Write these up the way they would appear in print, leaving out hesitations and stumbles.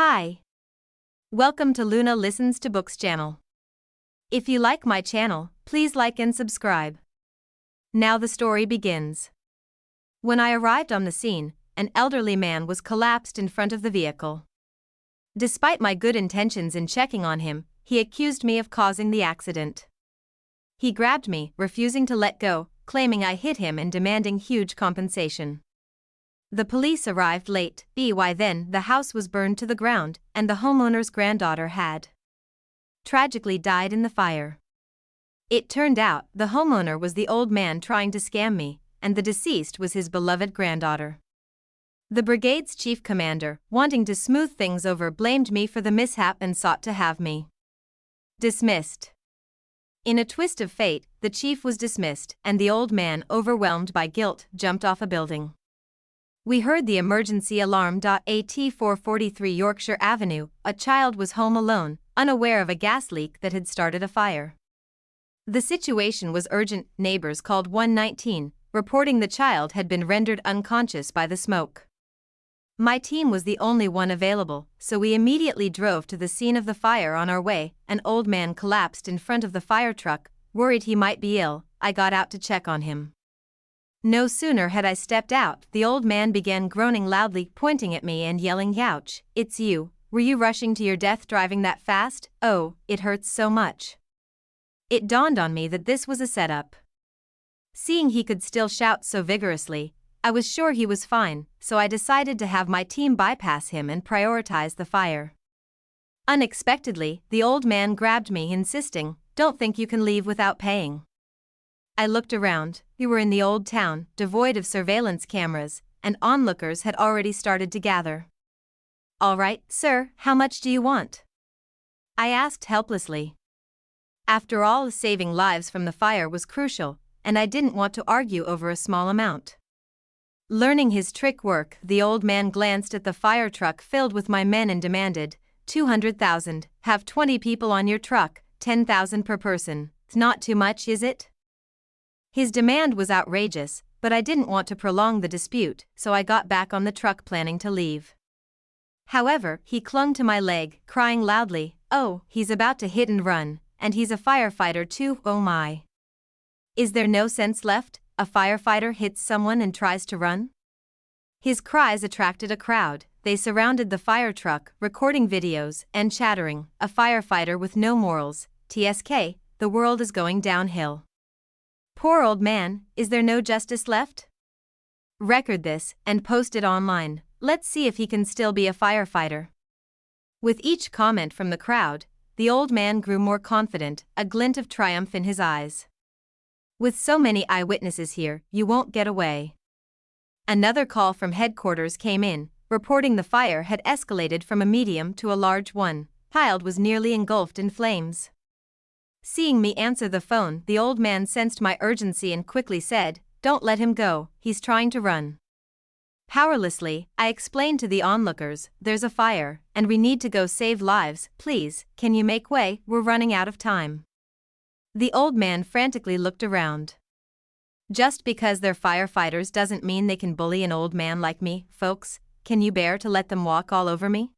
Hi. Welcome to Luna Listens to Books channel. If you like my channel, please like and subscribe. Now the story begins. When I arrived on the scene, an elderly man was collapsed in front of the vehicle. Despite my good intentions in checking on him, he accused me of causing the accident. He grabbed me, refusing to let go, claiming I hit him and demanding huge compensation. The police arrived late, by then the house was burned to the ground, and the homeowner's granddaughter had tragically died in the fire. It turned out the homeowner was the old man trying to scam me, and the deceased was his beloved granddaughter. The brigade's chief commander, wanting to smooth things over, blamed me for the mishap and sought to have me dismissed. In a twist of fate, the chief was dismissed, and the old man, overwhelmed by guilt, jumped off a building. We heard the emergency alarm. At 443 Yorkshire Avenue, a child was home alone, unaware of a gas leak that had started a fire. The situation was urgent. Neighbors called 119, reporting the child had been rendered unconscious by the smoke. My team was the only one available, so we immediately drove to the scene of the fire. On our way, an old man collapsed in front of the fire truck. Worried he might be ill, I got out to check on him. No sooner had I stepped out, the old man began groaning loudly, pointing at me and yelling, "Youch, it's you. Were you rushing to your death driving that fast? Oh, it hurts so much." It dawned on me that this was a setup. Seeing he could still shout so vigorously, I was sure he was fine, so I decided to have my team bypass him and prioritize the fire. Unexpectedly, the old man grabbed me, insisting, "Don't think you can leave without paying." I looked around. We were in the old town, devoid of surveillance cameras, and onlookers had already started to gather. "All right, sir, how much do you want?" I asked helplessly. After all, saving lives from the fire was crucial, and I didn't want to argue over a small amount. Learning his trick work, the old man glanced at the fire truck filled with my men and demanded, 200,000, have 20 people on your truck, 10,000 per person. It's not too much, is it? His demand was outrageous, but I didn't want to prolong the dispute, so I got back on the truck planning to leave. However, he clung to my leg, crying loudly, "Oh, he's about to hit and run, and he's a firefighter too, oh my. Is there no sense left? A firefighter hits someone and tries to run?" His cries attracted a crowd. They surrounded the fire truck, recording videos and chattering, "A firefighter with no morals, TSK, the world is going downhill. Poor old man, is there no justice left? Record this and post it online. Let's see if he can still be a firefighter." With each comment from the crowd, the old man grew more confident, a glint of triumph in his eyes. "With so many eyewitnesses here, you won't get away." Another call from headquarters came in, reporting the fire had escalated from a medium to a large one. Child was nearly engulfed in flames. Seeing me answer the phone, the old man sensed my urgency and quickly said, "Don't let him go, he's trying to run." Powerlessly, I explained to the onlookers, "There's a fire, and we need to go save lives. Please, can you make way? We're running out of time." The old man frantically looked around. Just because they're firefighters doesn't mean they can bully an old man like me, folks. Can you bear to let them walk all over me?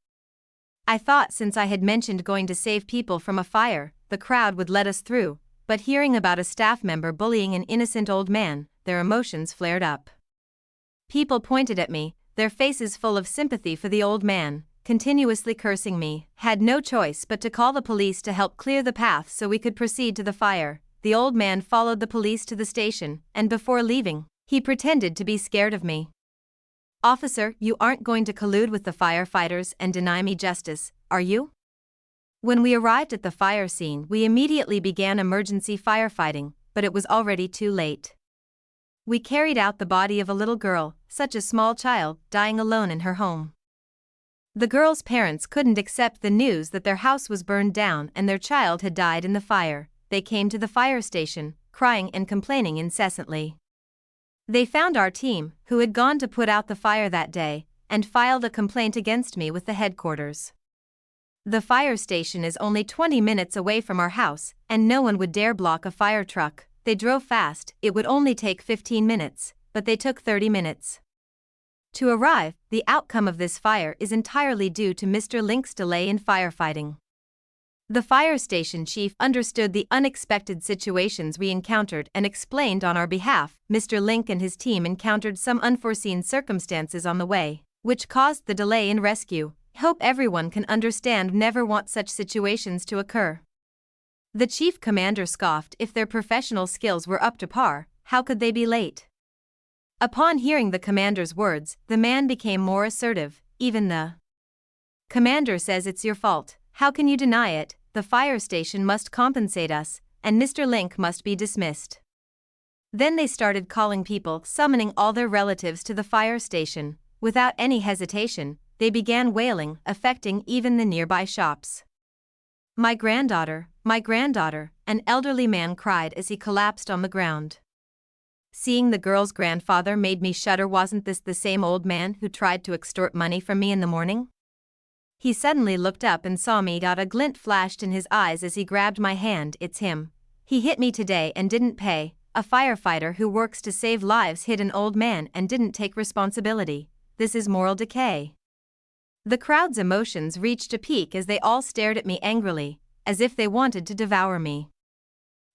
I thought since I had mentioned going to save people from a fire, the crowd would let us through, but hearing about a staff member bullying an innocent old man, their emotions flared up. People pointed at me, their faces full of sympathy for the old man, continuously cursing me. Had no choice but to call the police to help clear the path so we could proceed to the fire. The old man followed the police to the station, and before leaving, he pretended to be scared of me. "Officer, you aren't going to collude with the firefighters and deny me justice, are you?" When we arrived at the fire scene, we immediately began emergency firefighting, but it was already too late. We carried out the body of a little girl, such a small child, dying alone in her home. The girl's parents couldn't accept the news that their house was burned down and their child had died in the fire. They came to the fire station, crying and complaining incessantly. They found our team, who had gone to put out the fire that day, and filed a complaint against me with the headquarters. The fire station is only 20 minutes away from our house, and no one would dare block a fire truck. They drove fast, it would only take 15 minutes, but they took 30 minutes. To arrive, the outcome of this fire is entirely due to Mr. Link's delay in firefighting. The fire station chief understood the unexpected situations we encountered and explained on our behalf. Mr. Link and his team encountered some unforeseen circumstances on the way, which caused the delay in rescue. Hope everyone can understand. Never want such situations to occur. The chief commander scoffed. If their professional skills were up to par, how could they be late? Upon hearing the commander's words, the man became more assertive. Even the commander says it's your fault. How can you deny it? The fire station must compensate us, and Mr. Link must be dismissed. Then they started calling people, summoning all their relatives to the fire station. Without any hesitation, they began wailing, affecting even the nearby shops. My granddaughter, an elderly man cried as he collapsed on the ground. Seeing the girl's grandfather made me shudder. Wasn't this the same old man who tried to extort money from me in the morning? He suddenly looked up and saw me. A glint flashed in his eyes as he grabbed my hand. It's him. He hit me today and didn't pay. A firefighter who works to save lives hit an old man and didn't take responsibility. This is moral decay. The crowd's emotions reached a peak as they all stared at me angrily, as if they wanted to devour me.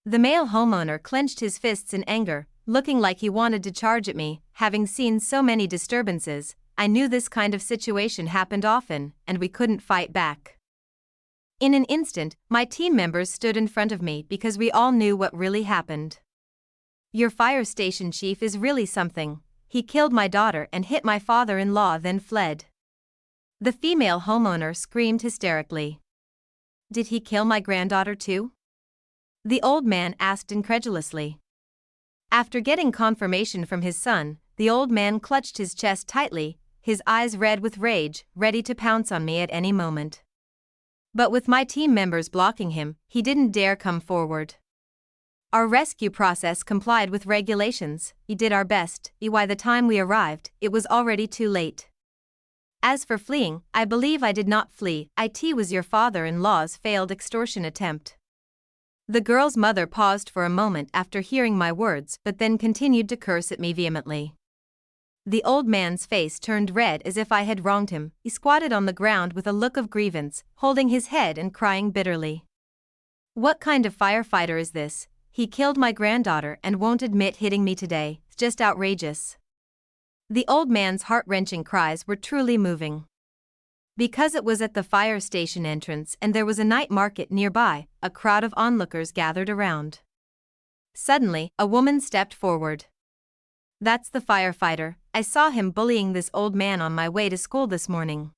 The male homeowner clenched his fists in anger, looking like he wanted to charge at me. Having seen so many disturbances, I knew this kind of situation happened often, and we couldn't fight back. In an instant, my team members stood in front of me because we all knew what really happened. Your fire station chief is really something. He killed my daughter and hit my father-in-law, then fled. The female homeowner screamed hysterically. Did he kill my granddaughter too? The old man asked incredulously. After getting confirmation from his son, the old man clutched his chest tightly, his eyes red with rage, ready to pounce on me at any moment. But with my team members blocking him, he didn't dare come forward. Our rescue process complied with regulations. We did our best. By the time we arrived, it was already too late. As for fleeing, I believe I did not flee. It was your father-in-law's failed extortion attempt. The girl's mother paused for a moment after hearing my words, but then continued to curse at me vehemently. The old man's face turned red as if I had wronged him. He squatted on the ground with a look of grievance, holding his head and crying bitterly. What kind of firefighter is this? He killed my granddaughter and won't admit hitting me today. It's just outrageous. The old man's heart-wrenching cries were truly moving. Because it was at the fire station entrance and there was a night market nearby, a crowd of onlookers gathered around. Suddenly, a woman stepped forward. That's the firefighter. I saw him bullying this old man on my way to school this morning.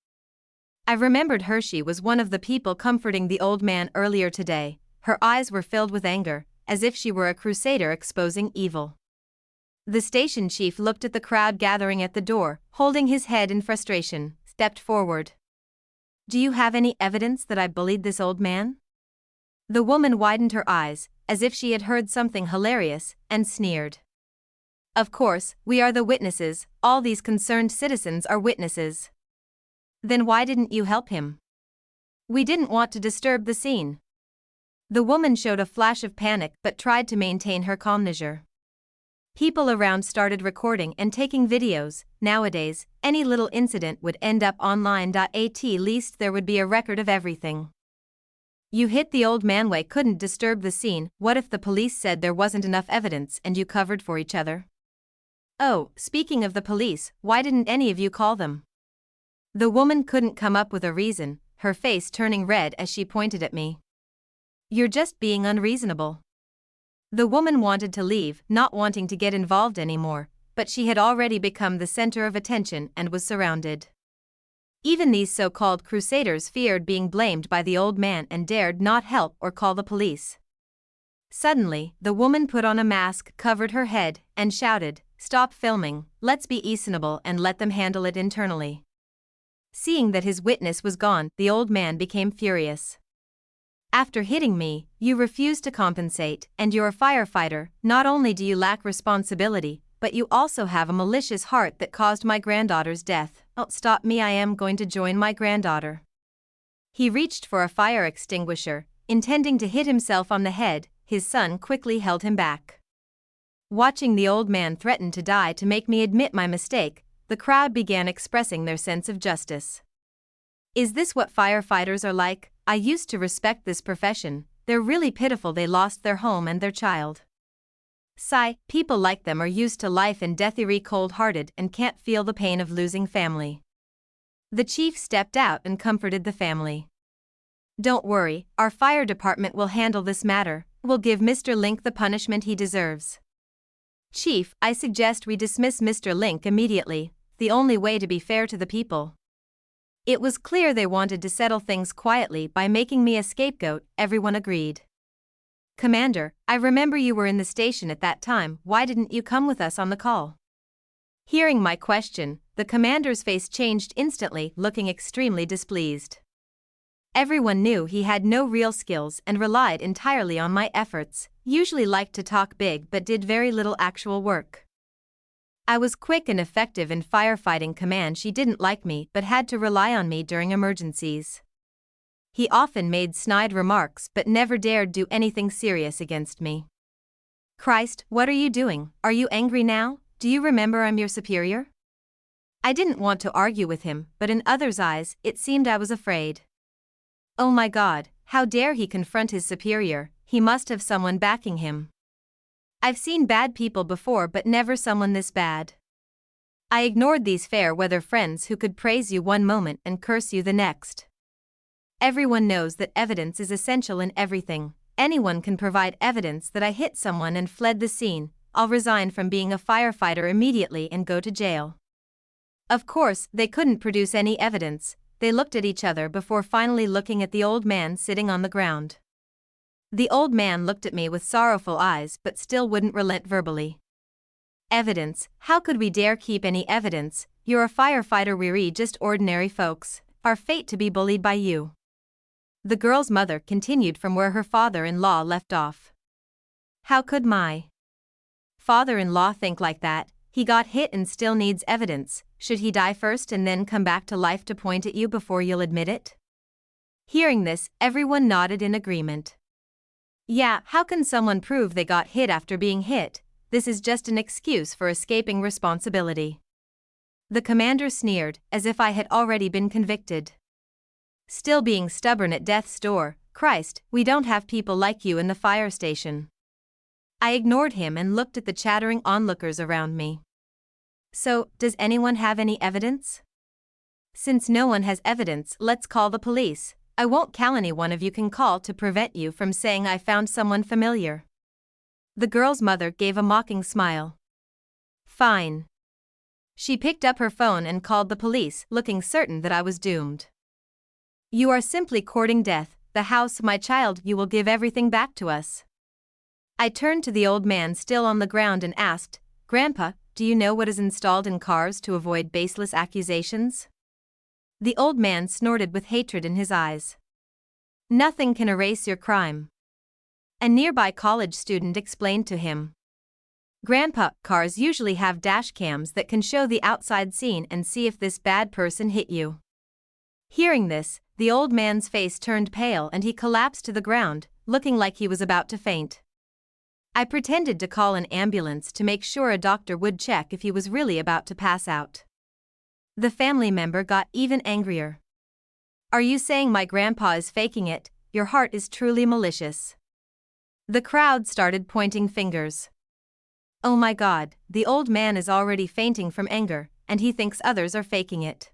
I remembered her. She was one of the people comforting the old man earlier today. Her eyes were filled with anger, as if she were a crusader exposing evil. The station chief looked at the crowd gathering at the door, holding his head in frustration, stepped forward. Do you have any evidence that I bullied this old man? The woman widened her eyes, as if she had heard something hilarious, and sneered. Of course, we are the witnesses. All these concerned citizens are witnesses. Then why didn't you help him? We didn't want to disturb the scene. The woman showed a flash of panic but tried to maintain her composure. People around started recording and taking videos. Nowadays, any little incident would end up online. At least there would be a record of everything. You hit the old man. Way couldn't disturb the scene. What if the police said there wasn't enough evidence and you covered for each other? Oh, speaking of the police, why didn't any of you call them? The woman couldn't come up with a reason, her face turning red as she pointed at me. You're just being unreasonable. The woman wanted to leave, not wanting to get involved anymore, but she had already become the center of attention and was surrounded. Even these so-called crusaders feared being blamed by the old man and dared not help or call the police. Suddenly, the woman put on a mask, covered her head, and shouted, "Stop filming, let's be reasonable and let them handle it internally." Seeing that his witness was gone, the old man became furious. After hitting me, you refuse to compensate, and you're a firefighter. Not only do you lack responsibility, but you also have a malicious heart that caused my granddaughter's death. Oh, stop me, I am going to join my granddaughter. He reached for a fire extinguisher, intending to hit himself on the head. His son quickly held him back. Watching the old man threaten to die to make me admit my mistake, the crowd began expressing their sense of justice. Is this what firefighters are like? I used to respect this profession. They're really pitiful. They lost their home and their child. Sigh, people like them are used to life and death, cold-hearted and can't feel the pain of losing family. The chief stepped out and comforted the family. Don't worry, our fire department will handle this matter. We'll give Mr. Link the punishment he deserves. Chief, I suggest we dismiss Mr. Link immediately, the only way to be fair to the people. It was clear they wanted to settle things quietly by making me a scapegoat. Everyone agreed. Commander, I remember you were in the station at that time. Why didn't you come with us on the call? Hearing my question, the commander's face changed instantly, looking extremely displeased. Everyone knew he had no real skills and relied entirely on my efforts, usually liked to talk big but did very little actual work. I was quick and effective in firefighting command. She didn't like me but had to rely on me during emergencies. He often made snide remarks but never dared do anything serious against me. Christ, what are you doing? Are you angry now? Do you remember I'm your superior? I didn't want to argue with him, but in others' eyes, it seemed I was afraid. Oh my God, how dare he confront his superior? He must have someone backing him. I've seen bad people before but never someone this bad. I ignored these fair-weather friends who could praise you one moment and curse you the next. Everyone knows that evidence is essential in everything. Anyone can provide evidence that I hit someone and fled the scene. I'll resign from being a firefighter immediately and go to jail. Of course, they couldn't produce any evidence. They looked at each other before finally looking at the old man sitting on the ground. The old man looked at me with sorrowful eyes but still wouldn't relent verbally. Evidence? How could we dare keep any evidence? You're a firefighter, we're just ordinary folks. Our fate to be bullied by you. The girl's mother continued from where her father-in-law left off. How could my father-in-law think like that? He got hit and still needs evidence. Should he die first and then come back to life to point at you before you'll admit it? Hearing this, everyone nodded in agreement. Yeah, how can someone prove they got hit after being hit? This is just an excuse for escaping responsibility. The commander sneered, as if I had already been convicted. Still being stubborn at death's door. Christ, we don't have people like you in the fire station. I ignored him and looked at the chattering onlookers around me. So, does anyone have any evidence? Since no one has evidence, let's call the police. I won't call any one of you can call to prevent you from saying I found someone familiar. The girl's mother gave a mocking smile. Fine. She picked up her phone and called the police, looking certain that I was doomed. You are simply courting death. The house, my child, you will give everything back to us. I turned to the old man still on the ground and asked, Grandpa, do you know what is installed in cars to avoid baseless accusations? The old man snorted with hatred in his eyes. Nothing can erase your crime. A nearby college student explained to him. Grandpa, cars usually have dash cams that can show the outside scene and see if this bad person hit you. Hearing this, the old man's face turned pale and he collapsed to the ground, looking like he was about to faint. I pretended to call an ambulance to make sure a doctor would check if he was really about to pass out. The family member got even angrier. Are you saying my grandpa is faking it? Your heart is truly malicious. The crowd started pointing fingers. Oh my God, the old man is already fainting from anger, and he thinks others are faking it.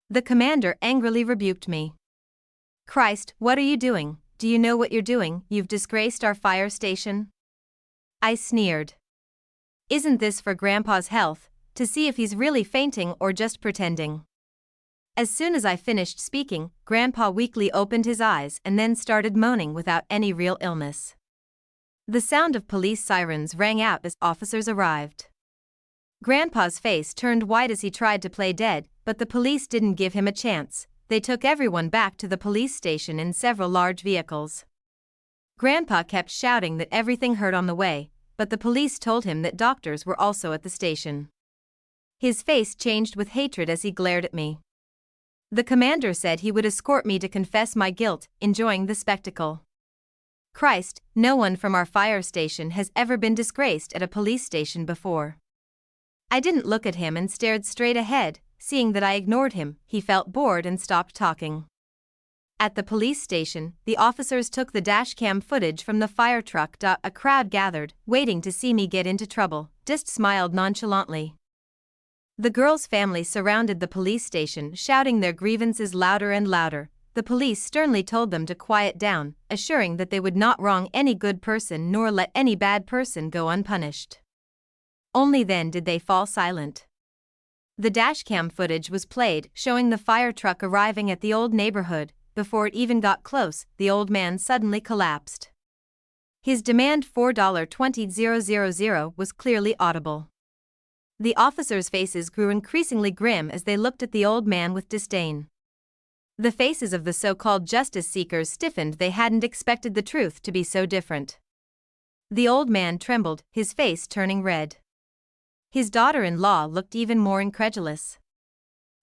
The commander angrily rebuked me. Christ, what are you doing? Do you know what you're doing? You've disgraced our fire station. I sneered. Isn't this for Grandpa's health, to see if he's really fainting or just pretending? As soon as I finished speaking, Grandpa weakly opened his eyes and then started moaning without any real illness. The sound of police sirens rang out as officers arrived. Grandpa's face turned white as he tried to play dead, but the police didn't give him a chance. They took everyone back to the police station in several large vehicles. Grandpa kept shouting that everything hurt on the way, but the police told him that doctors were also at the station. His face changed with hatred as he glared at me. The commander said he would escort me to confess my guilt, enjoying the spectacle. Christ, no one from our fire station has ever been disgraced at a police station before. I didn't look at him and stared straight ahead. Seeing that I ignored him, he felt bored and stopped talking. At the police station, the officers took the dashcam footage from the fire truck. A crowd gathered, waiting to see me get into trouble. Just smiled nonchalantly. The girl's family surrounded the police station, shouting their grievances louder and louder. The police sternly told them to quiet down, assuring that they would not wrong any good person nor let any bad person go unpunished. Only then did they fall silent. The dashcam footage was played, showing the fire truck arriving at the old neighborhood. Before it even got close, the old man suddenly collapsed. His demand $4.20,000 was clearly audible. The officers' faces grew increasingly grim as they looked at the old man with disdain. The faces of the so-called justice seekers stiffened. They hadn't expected the truth to be so different. The old man trembled, his face turning red. His daughter-in-law looked even more incredulous.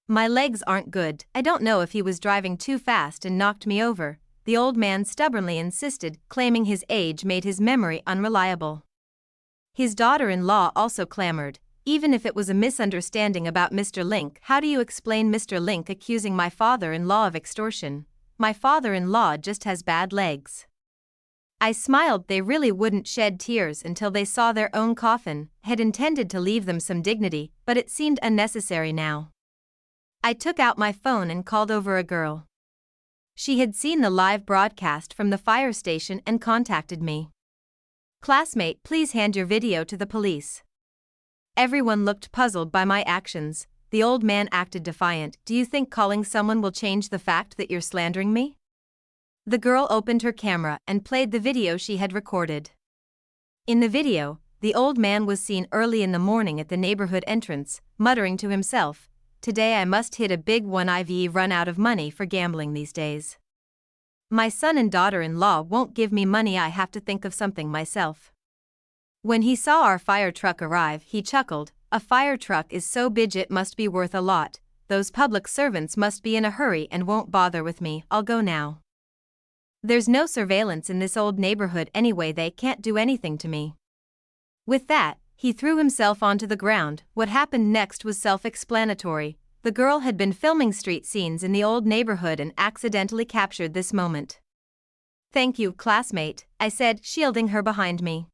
"My legs aren't good. I don't know if he was driving too fast and knocked me over," the old man stubbornly insisted, claiming his age made his memory unreliable. His daughter-in-law also clamored, "Even if it was a misunderstanding about Mr. Link, how do you explain Mr. Link accusing my father-in-law of extortion? My father-in-law just has bad legs." I smiled. They really wouldn't shed tears until they saw their own coffin. Had intended to leave them some dignity, but it seemed unnecessary now. I took out my phone and called over a girl. She had seen the live broadcast from the fire station and contacted me. "Classmate, please hand your video to the police." Everyone looked puzzled by my actions. The old man acted defiant. "Do you think calling someone will change the fact that you're slandering me?" The girl opened her camera and played the video she had recorded. In the video, the old man was seen early in the morning at the neighborhood entrance, muttering to himself, "Today I must hit a big one. I've run out of money for gambling these days. My son and daughter-in-law won't give me money. I have to think of something myself." When he saw our fire truck arrive, he chuckled, "A fire truck is so big it must be worth a lot. Those public servants must be in a hurry and won't bother with me. I'll go now. There's no surveillance in this old neighborhood anyway. They can't do anything to me." With that, he threw himself onto the ground. What happened next was self-explanatory. The girl had been filming street scenes in the old neighborhood and accidentally captured this moment. "Thank you, classmate," I said, shielding her behind me.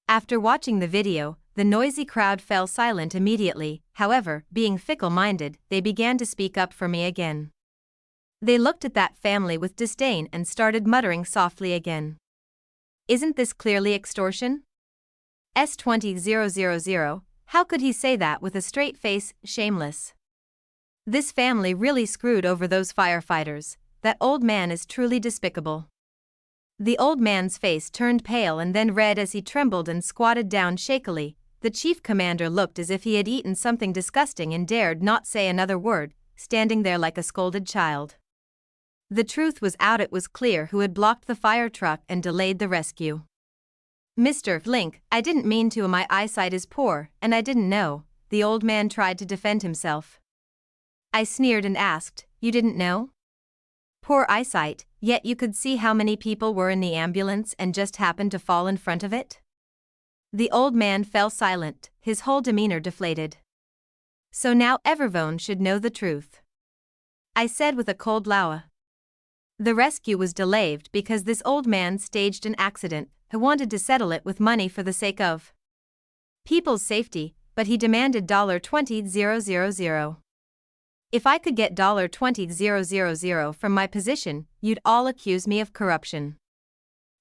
After watching the video, the noisy crowd fell silent immediately. However, being fickle-minded, they began to speak up for me again. They looked at that family with disdain and started muttering softly again. "Isn't this clearly extortion? S20,000, how could he say that with a straight face? Shameless. This family really screwed over those firefighters. That old man is truly despicable." The old man's face turned pale and then red as he trembled and squatted down shakily. The chief commander looked as if he had eaten something disgusting and dared not say another word, standing there like a scolded child. The truth was out. It was clear who had blocked the fire truck and delayed the rescue. "Mr. Link, I didn't mean to. My eyesight is poor, and I didn't know." The old man tried to defend himself. I sneered and asked, "You didn't know? Poor eyesight, yet you could see how many people were in the ambulance and just happened to fall in front of it?" The old man fell silent, his whole demeanor deflated. "So now everyone should know the truth," I said with a cold laugh. The rescue was delayed because this old man staged an accident. He wanted to settle it with money for the sake of people's safety, but he demanded $20,000. If I could get $20,000 from my position, you'd all accuse me of corruption.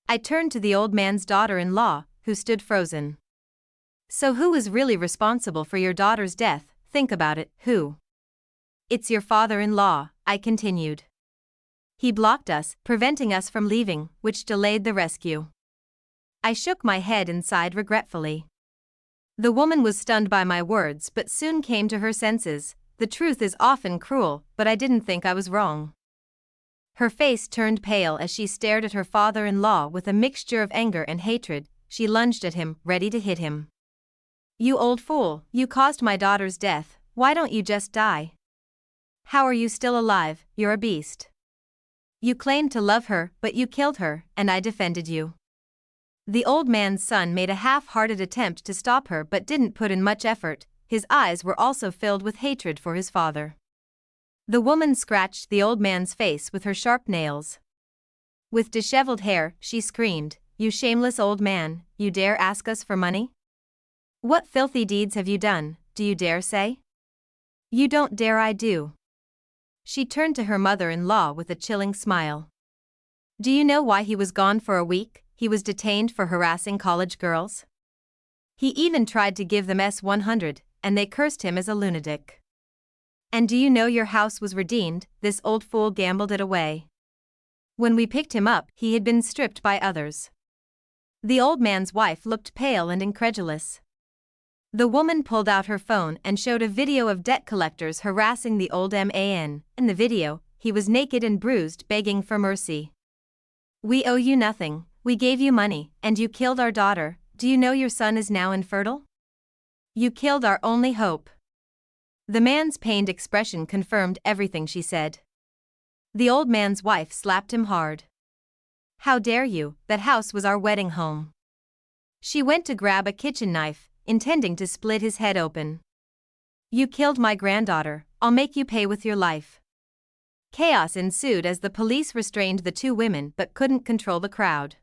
I turned to the old man's daughter-in-law, who stood frozen. "So who is really responsible for your daughter's death? Think about it, who?" "It's your father-in-law," I continued. "He blocked us, preventing us from leaving, which delayed the rescue." I shook my head and sighed regretfully. The woman was stunned by my words but soon came to her senses. The truth is often cruel, but I didn't think I was wrong. Her face turned pale as she stared at her father-in-law with a mixture of anger and hatred. She lunged at him, ready to hit him. "You old fool, you caused my daughter's death. Why don't you just die? How are you still alive? You're a beast. You claimed to love her, but you killed her, and I defended you." The old man's son made a half-hearted attempt to stop her but didn't put in much effort. his eyes were also filled with hatred for his father. The woman scratched the old man's face with her sharp nails. With disheveled hair, she screamed, "You shameless old man, you dare ask us for money? What filthy deeds have you done, do you dare say? You don't dare, I do." She turned to her mother-in-law with a chilling smile. "Do you know why he was gone for a week? He was detained for harassing college girls. He even tried to give them S-100, and they cursed him as a lunatic. And do you know your house was redeemed? This old fool gambled it away. When we picked him up, he had been stripped by others." The old man's wife looked pale and incredulous. The woman pulled out her phone and showed a video of debt collectors harassing the old man. In the video, he was naked and bruised, begging for mercy. "We owe you nothing, we gave you money, and you killed our daughter. Do you know your son is now infertile? You killed our only hope." The man's pained expression confirmed everything she said. The old man's wife slapped him hard. "How dare you? That house was our wedding home." She went to grab a kitchen knife, intending to split his head open. "You killed my granddaughter, I'll make you pay with your life." Chaos ensued as the police restrained the two women but couldn't control the crowd.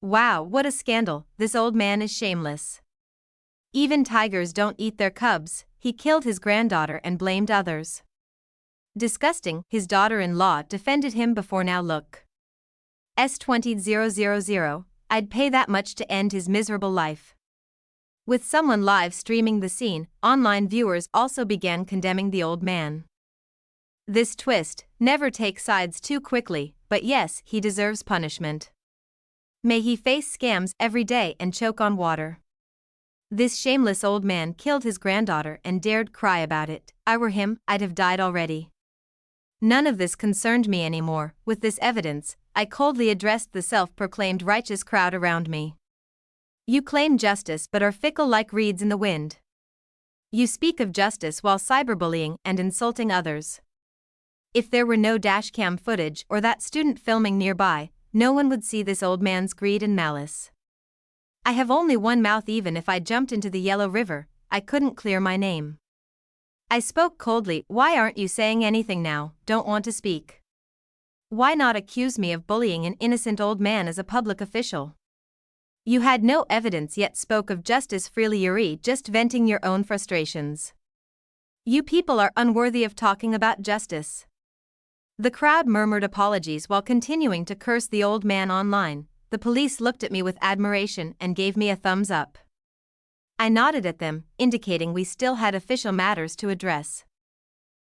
Wow, what a scandal, this old man is shameless. Even tigers don't eat their cubs. He killed his granddaughter and blamed others. Disgusting, his daughter-in-law defended him before. Now look. S20000, I'd pay that much to end his miserable life. With someone live streaming the scene, online viewers also began condemning the old man. This twist, never take sides too quickly, but yes, he deserves punishment. May he face scams every day and choke on water. This shameless old man killed his granddaughter and dared cry about it. I were him, I'd have died already. None of this concerned me anymore. With this evidence, I coldly addressed the self-proclaimed righteous crowd around me. You claim justice but are fickle like reeds in the wind. You speak of justice while cyberbullying and insulting others. If there were no dashcam footage or that student filming nearby, no one would see this old man's greed and malice. I have only one mouth. Even if I jumped into the Yellow River, I couldn't clear my name. I spoke coldly. Why aren't you saying anything now? Don't want to speak. Why not accuse me of bullying an innocent old man as a public official? You had no evidence yet spoke of justice freely. You're just venting your own frustrations. You people are unworthy of talking about justice. The crowd murmured apologies while continuing to curse the old man online. The police looked at me with admiration and gave me a thumbs up. I nodded at them, indicating we still had official matters to address.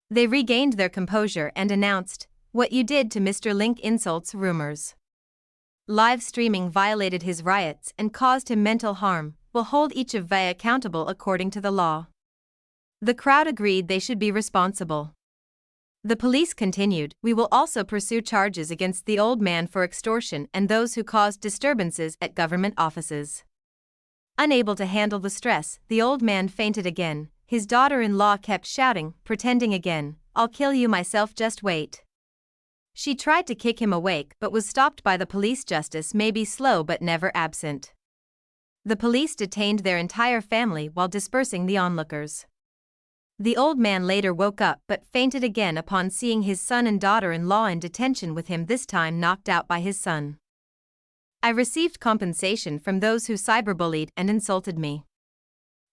They regained their composure and announced, "What you did to Mr. Link insults rumors. Live streaming violated his rights and caused him mental harm. We'll hold each of you accountable according to the law." The crowd agreed they should be responsible. The police continued, "We will also pursue charges against the old man for extortion and those who caused disturbances at government offices." Unable to handle the stress, the old man fainted again. His daughter-in-law kept shouting, pretending again, "I'll kill you myself, just wait." She tried to kick him awake but was stopped by the police. Justice may be slow but never absent. The police detained their entire family while dispersing the onlookers. The old man later woke up but fainted again upon seeing his son and daughter-in-law in detention with him, this time knocked out by his son. I received compensation from those who cyberbullied and insulted me.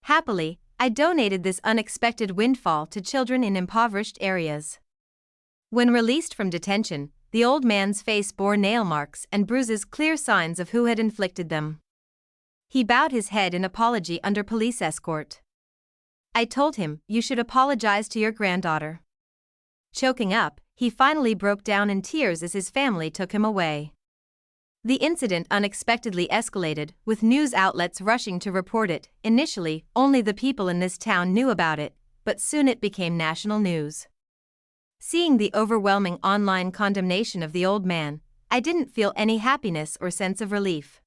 Happily, I donated this unexpected windfall to children in impoverished areas. When released from detention, the old man's face bore nail marks and bruises, clear signs of who had inflicted them. He bowed his head in apology under police escort. I told him, "You should apologize to your granddaughter." Choking up, he finally broke down in tears as his family took him away. The incident unexpectedly escalated, with news outlets rushing to report it. Initially, only the people in this town knew about it, but soon it became national news. Seeing the overwhelming online condemnation of the old man, I didn't feel any happiness or sense of relief.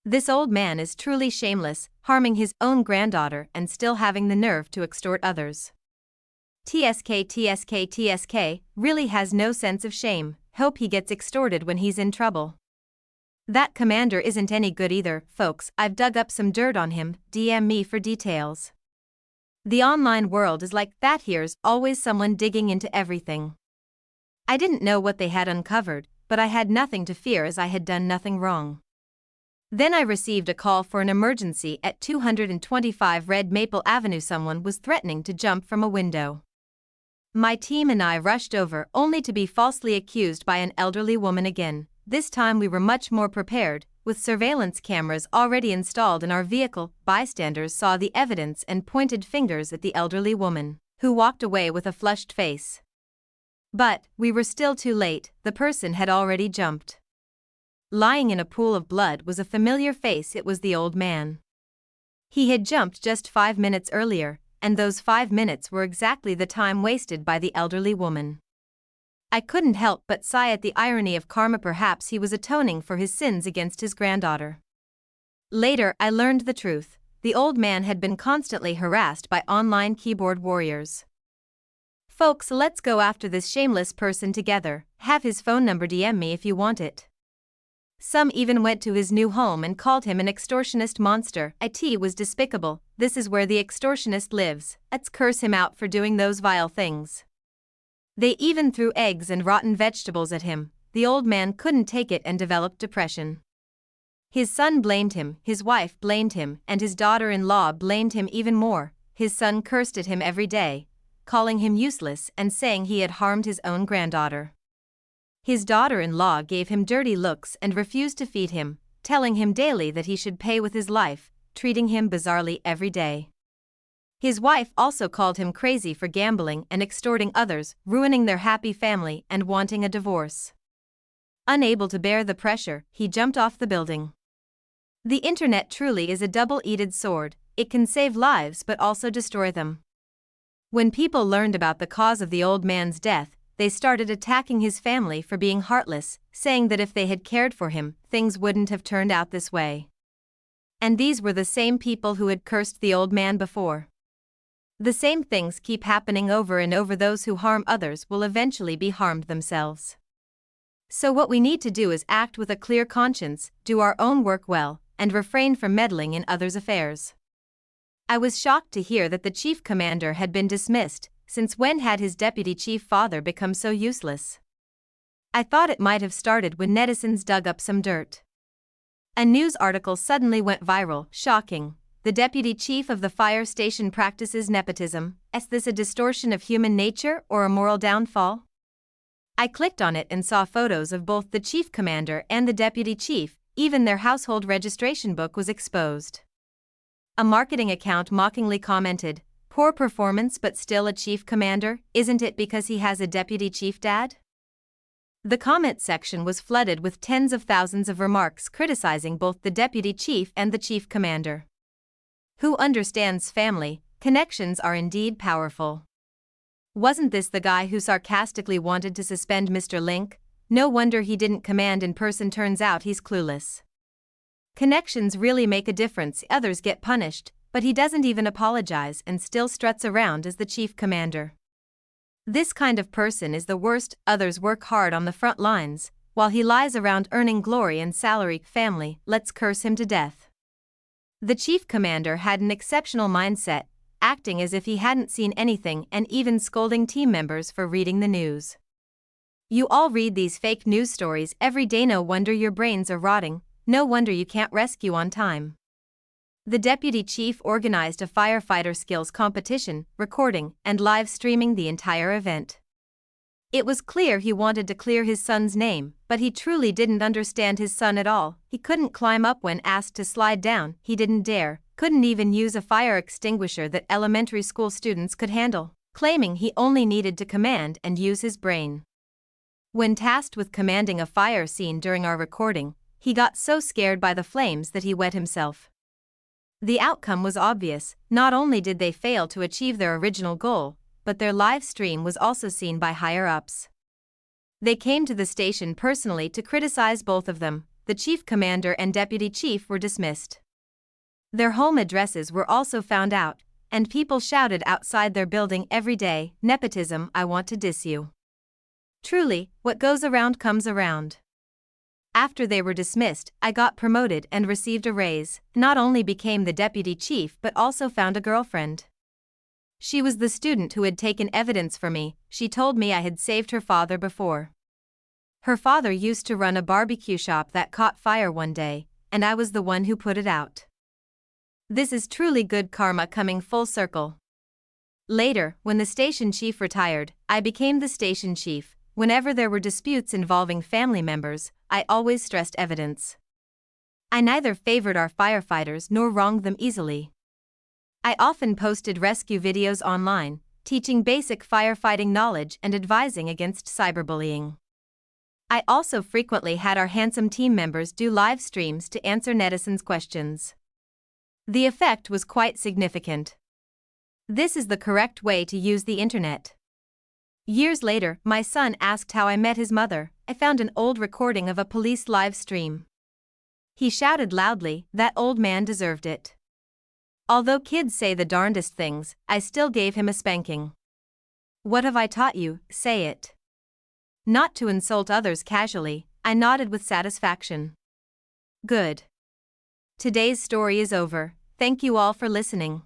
This old man is truly shameless, harming his own granddaughter and still having the nerve to extort others. TSK really has no sense of shame. Hope he gets extorted when he's in trouble. That commander isn't any good either, folks. I've dug up some dirt on him. DM me for details. The online world is like that, here's always someone digging into everything. I didn't know what they had uncovered, but I had nothing to fear as I had done nothing wrong. Then I received a call for an emergency at 225 Red Maple Avenue. Someone was threatening to jump from a window. My team and I rushed over only to be falsely accused by an elderly woman again. This time we were much more prepared, with surveillance cameras already installed in our vehicle. Bystanders saw the evidence and pointed fingers at the elderly woman, who walked away with a flushed face. But we were still too late, the person had already jumped. Lying in a pool of blood was a familiar face. It was the old man. He had jumped just 5 minutes earlier, and those 5 minutes were exactly the time wasted by the elderly woman. I couldn't help but sigh at the irony of karma. Perhaps he was atoning for his sins against his granddaughter. Later, I learned the truth. The old man had been constantly harassed by online keyboard warriors. Folks, let's go after this shameless person together. Have his phone number, DM me if you want it. Some even went to his new home and called him an extortionist monster. It was despicable. This is where the extortionist lives. Let's curse him out for doing those vile things. They even threw eggs and rotten vegetables at him. The old man couldn't take it and developed depression. His son blamed him, his wife blamed him, and his daughter-in-law blamed him even more. His son cursed at him every day, calling him useless and saying he had harmed his own granddaughter. His daughter-in-law gave him dirty looks and refused to feed him, telling him daily that he should pay with his life, treating him bizarrely every day. His wife also called him crazy for gambling and extorting others, ruining their happy family and wanting a divorce. Unable to bear the pressure, he jumped off the building. The internet truly is a double-edged sword. It can save lives but also destroy them. When people learned about the cause of the old man's death, they started attacking his family for being heartless, saying that if they had cared for him, things wouldn't have turned out this way. And these were the same people who had cursed the old man before. The same things keep happening over and over. Those who harm others will eventually be harmed themselves. So what we need to do is act with a clear conscience, do our own work well, and refrain from meddling in others' affairs. I was shocked to hear that the chief commander had been dismissed. Since when had his deputy chief father become so useless? I thought it might have started when netizens dug up some dirt. A news article suddenly went viral. Shocking. The deputy chief of the fire station practices nepotism. Is this a distortion of human nature or a moral downfall? I clicked on it and saw photos of both the chief commander and the deputy chief. Even their household registration book was exposed. A marketing account mockingly commented, "Poor performance but still a chief commander, isn't it because he has a deputy chief dad?" The comment section was flooded with tens of thousands of remarks criticizing both the deputy chief and the chief commander. Who understands family? Connections are indeed powerful. Wasn't this the guy who sarcastically wanted to suspend Mr. Link? No wonder he didn't command in person. Turns out he's clueless. Connections really make a difference. Others get punished, but he doesn't even apologize and still struts around as the chief commander. This kind of person is the worst. Others work hard on the front lines, while he lies around earning glory and salary. Family, let's curse him to death. The chief commander had an exceptional mindset, acting as if he hadn't seen anything and even scolding team members for reading the news. You all read these fake news stories every day. No wonder your brains are rotting. No wonder you can't rescue on time. The deputy chief organized a firefighter skills competition, recording and live streaming the entire event. It was clear he wanted to clear his son's name, but he truly didn't understand his son at all. He couldn't climb up when asked to slide down, he didn't dare, couldn't even use a fire extinguisher that elementary school students could handle, claiming he only needed to command and use his brain. When tasked with commanding a fire scene during our recording, he got so scared by the flames that he wet himself. The outcome was obvious. Not only did they fail to achieve their original goal, but their live stream was also seen by higher-ups. They came to the station personally to criticize both of them. The chief commander and deputy chief were dismissed. Their home addresses were also found out, and people shouted outside their building every day, "Nepotism, I want to diss you." Truly, what goes around comes around. After they were dismissed, I got promoted and received a raise. Not only became the deputy chief but also found a girlfriend. She was the student who had taken evidence for me. She told me I had saved her father before. Her father used to run a barbecue shop that caught fire one day, and I was the one who put it out. This is truly good karma coming full circle. Later, when the station chief retired, I became the station chief. Whenever there were disputes involving family members, I always stressed evidence. I neither favored our firefighters nor wronged them easily. I often posted rescue videos online, teaching basic firefighting knowledge and advising against cyberbullying. I also frequently had our handsome team members do live streams to answer netizens' questions. The effect was quite significant. This is the correct way to use the internet. Years later, my son asked how I met his mother. I found an old recording of a police live stream. He shouted loudly, "That old man deserved it." Although kids say the darndest things, I still gave him a spanking. "What have I taught you? Say it." Not to insult others casually, I nodded with satisfaction. Good. Today's story is over. Thank you all for listening.